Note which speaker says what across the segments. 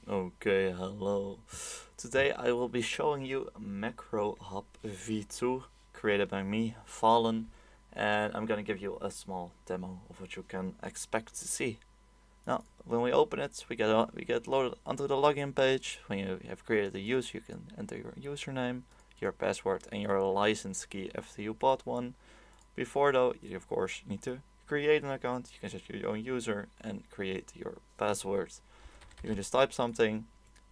Speaker 1: Okay, hello. Today I will be showing you MacroHUB V2 created by me, Fallen, and I'm gonna give you a small demo of what you can expect to see. Now, when we open it, we get loaded onto the login page. When you have created a user, you can enter your username, your password, and your license key after you bought one. Before though, you of course need to create an account. You can set your own user and create your password. You can just type something,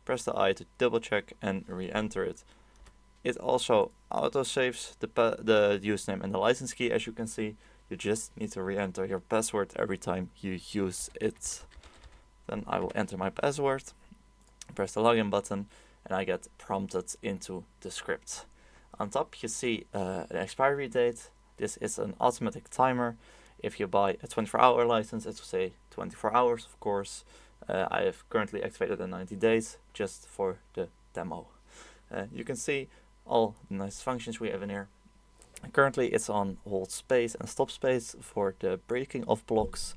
Speaker 1: press the I to double check and re-enter it. It also auto-saves the username and the license key, as you can see. You just need to re-enter your password every time you use it. Then I will enter my password, press the login button, and I get prompted into the script. On top you see an expiry date. This is an automatic timer. If you buy a 24-hour license, it will say 24 hours, of course. I have currently activated the 90 days just for the demo. You can see all the nice functions we have in here. Currently it's on hold space and stop space for the breaking of blocks,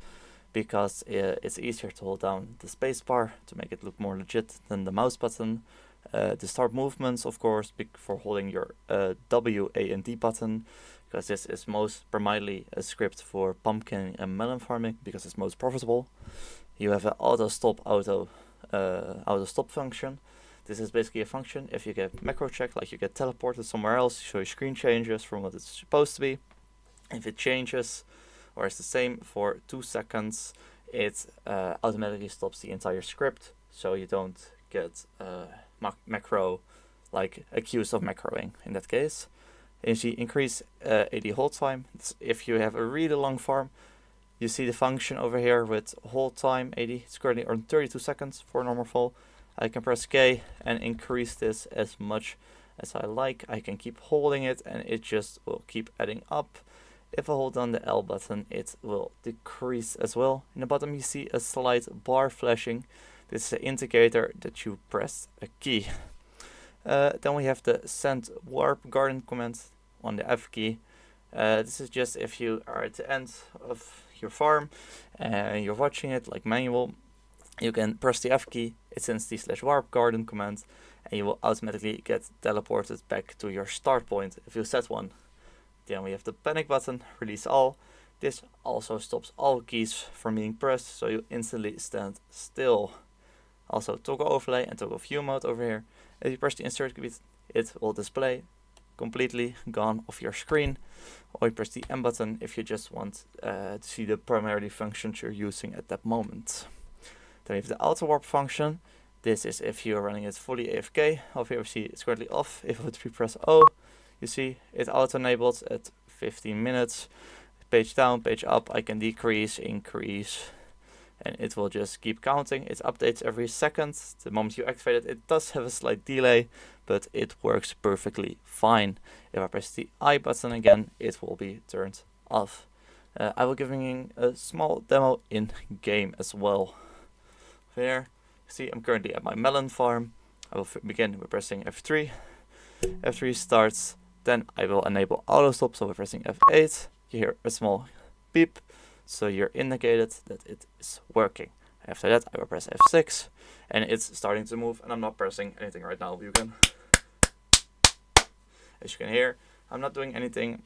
Speaker 1: because it's easier to hold down the space bar to make it look more legit than the mouse button. The start movements, of course, for holding your W, A and D button, because this is most primarily a script for pumpkin and melon farming because it's most profitable. You have an auto stop function. This is basically a function if you get macro checked, like you get teleported somewhere else, so your screen changes from what it's supposed to be. If it changes or is the same for 2 seconds, it automatically stops the entire script, so you don't get macro, like accused of macroing in that case. If you increase AD hold time, if you have a really long farm, you see the function over here with hold time 80. It's currently on 32 seconds for a normal fall. I can press K and increase this as much as I like. I can keep holding it and it just will keep adding up. If I hold down the L button, it will decrease as well. In the bottom you see a slight bar flashing. This is an indicator that you pressed a key. Then we have the send warp garden command on the F key. This is just if you are at the end of your farm and you're watching it like manual, you can press the F key, it sends the /warp garden command, and you will automatically get teleported back to your start point if you set one. Then we have the panic button, release all. This also stops all keys from being pressed, so you instantly stand still. Also toggle overlay and toggle view mode over here. If you press the insert key, it will display completely gone off your screen. Or you press the M button if you just want to see the primary functions you're using at that moment. Then we have the auto warp function. This is if you're running it fully AFK. Over here we see it's currently off. If we press O, you see it auto enabled at 15 minutes. Page down, page up, I can decrease, increase, and it will just keep counting. It updates every second. The moment you activate it, it does have a slight delay, but it works perfectly fine. If I press the I button again, it will be turned off. I will give you a small demo in game as well. There, see I'm currently at my melon farm. I will begin by pressing F3. F3 starts, then I will enable auto stop, so by pressing F8, you hear a small beep, so you're indicated that it is working. After that I will press F6 and it's starting to move, and I'm not pressing anything right now. As you can hear, I'm not doing anything.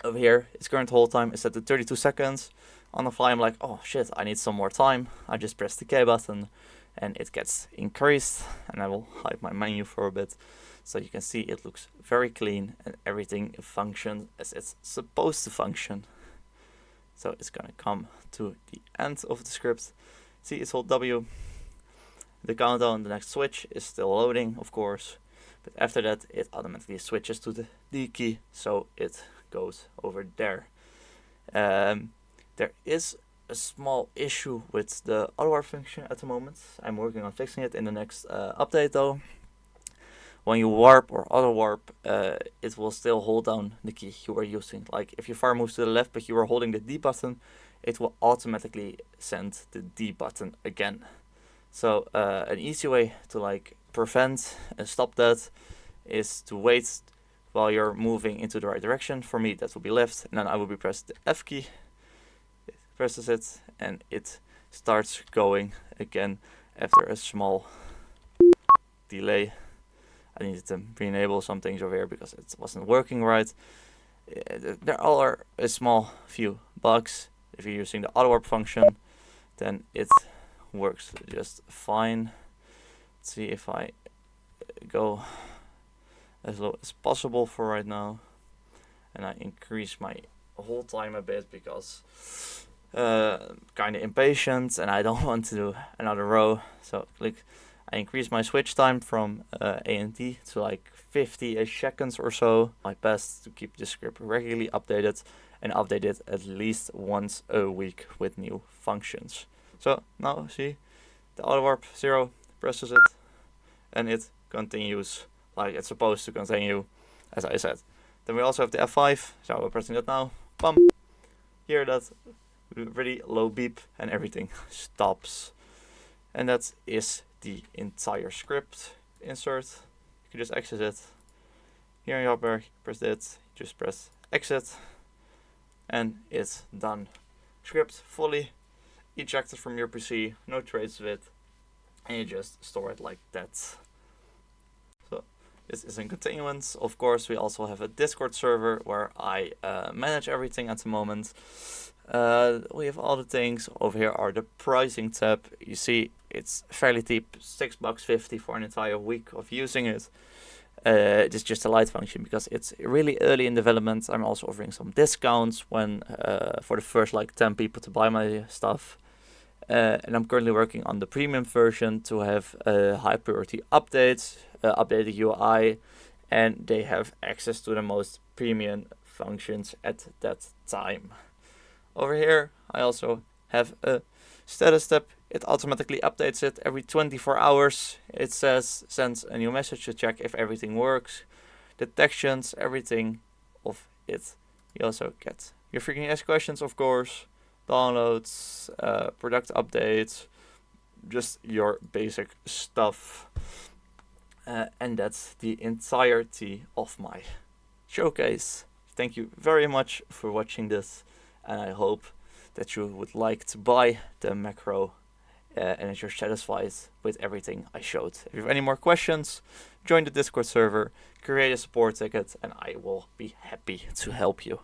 Speaker 1: Over here, its current hold time is set to 32 seconds. On the fly I'm like, oh shit, I need some more time. I just press the K button and it gets increased, and I will hide my menu for a bit. So you can see it looks very clean and everything functions as it's supposed to function. So it's gonna come to the end of the script. See, it's hold W. The countdown, the next switch is still loading, of course. But after that, it automatically switches to the D key, so it goes over there. There is a small issue with the auto warp function at the moment. I'm working on fixing it in the next update though. When you warp or auto warp, it will still hold down the key you were using. Like if your farm moves to the left but you were holding the D button, it will automatically send the D button again. So an easy way to like prevent and stop that is to wait while you're moving into the right direction. For me that will be left, and then I will be pressed the F key. It presses it and it starts going again after a small delay. I needed to re-enable some things over here because it wasn't working right. There are a small few bugs. If you're using the auto warp function, then it works just fine. Let's see if I go as low as possible for right now, and I increase my hold time a bit because kind of impatient and I don't want to do another row. So I increase my switch time from ANT to like 50-ish seconds or so. My best to keep the script regularly updated and update it at least once a week with new functions. So now see, the auto warp 0 presses it and it continues like it's supposed to continue, as I said. Then we also have the F5, so we're pressing that now. Bum! Hear that really low beep and everything stops. And that is the entire script. Insert, you can just exit it. Here in your hardware, press it, just press exit, and it's done. Script fully ejected from your PC, no trace of it, and you just store it like that. So this is in continuance. Of course, we also have a Discord server where I manage everything at the moment. We have all the things. Over here are the pricing tab. You see it's fairly cheap, $6.50 for an entire week of using it. It's just a light function because it's really early in development. I'm also offering some discounts when for the first like 10 people to buy my stuff. And I'm currently working on the premium version to have high priority updates, updated UI, and they have access to the most premium functions at that time. Over here, I also have a status tab. It automatically updates it every 24 hours. It sends a new message to check if everything works, detections, everything of it. You also get your freaking ask questions, of course, downloads, product updates, just your basic stuff. And that's the entirety of my showcase. Thank you very much for watching this, and I hope that you would like to buy the macro and that you're satisfied with everything I showed. If you have any more questions, join the Discord server, create a support ticket, and I will be happy to help you.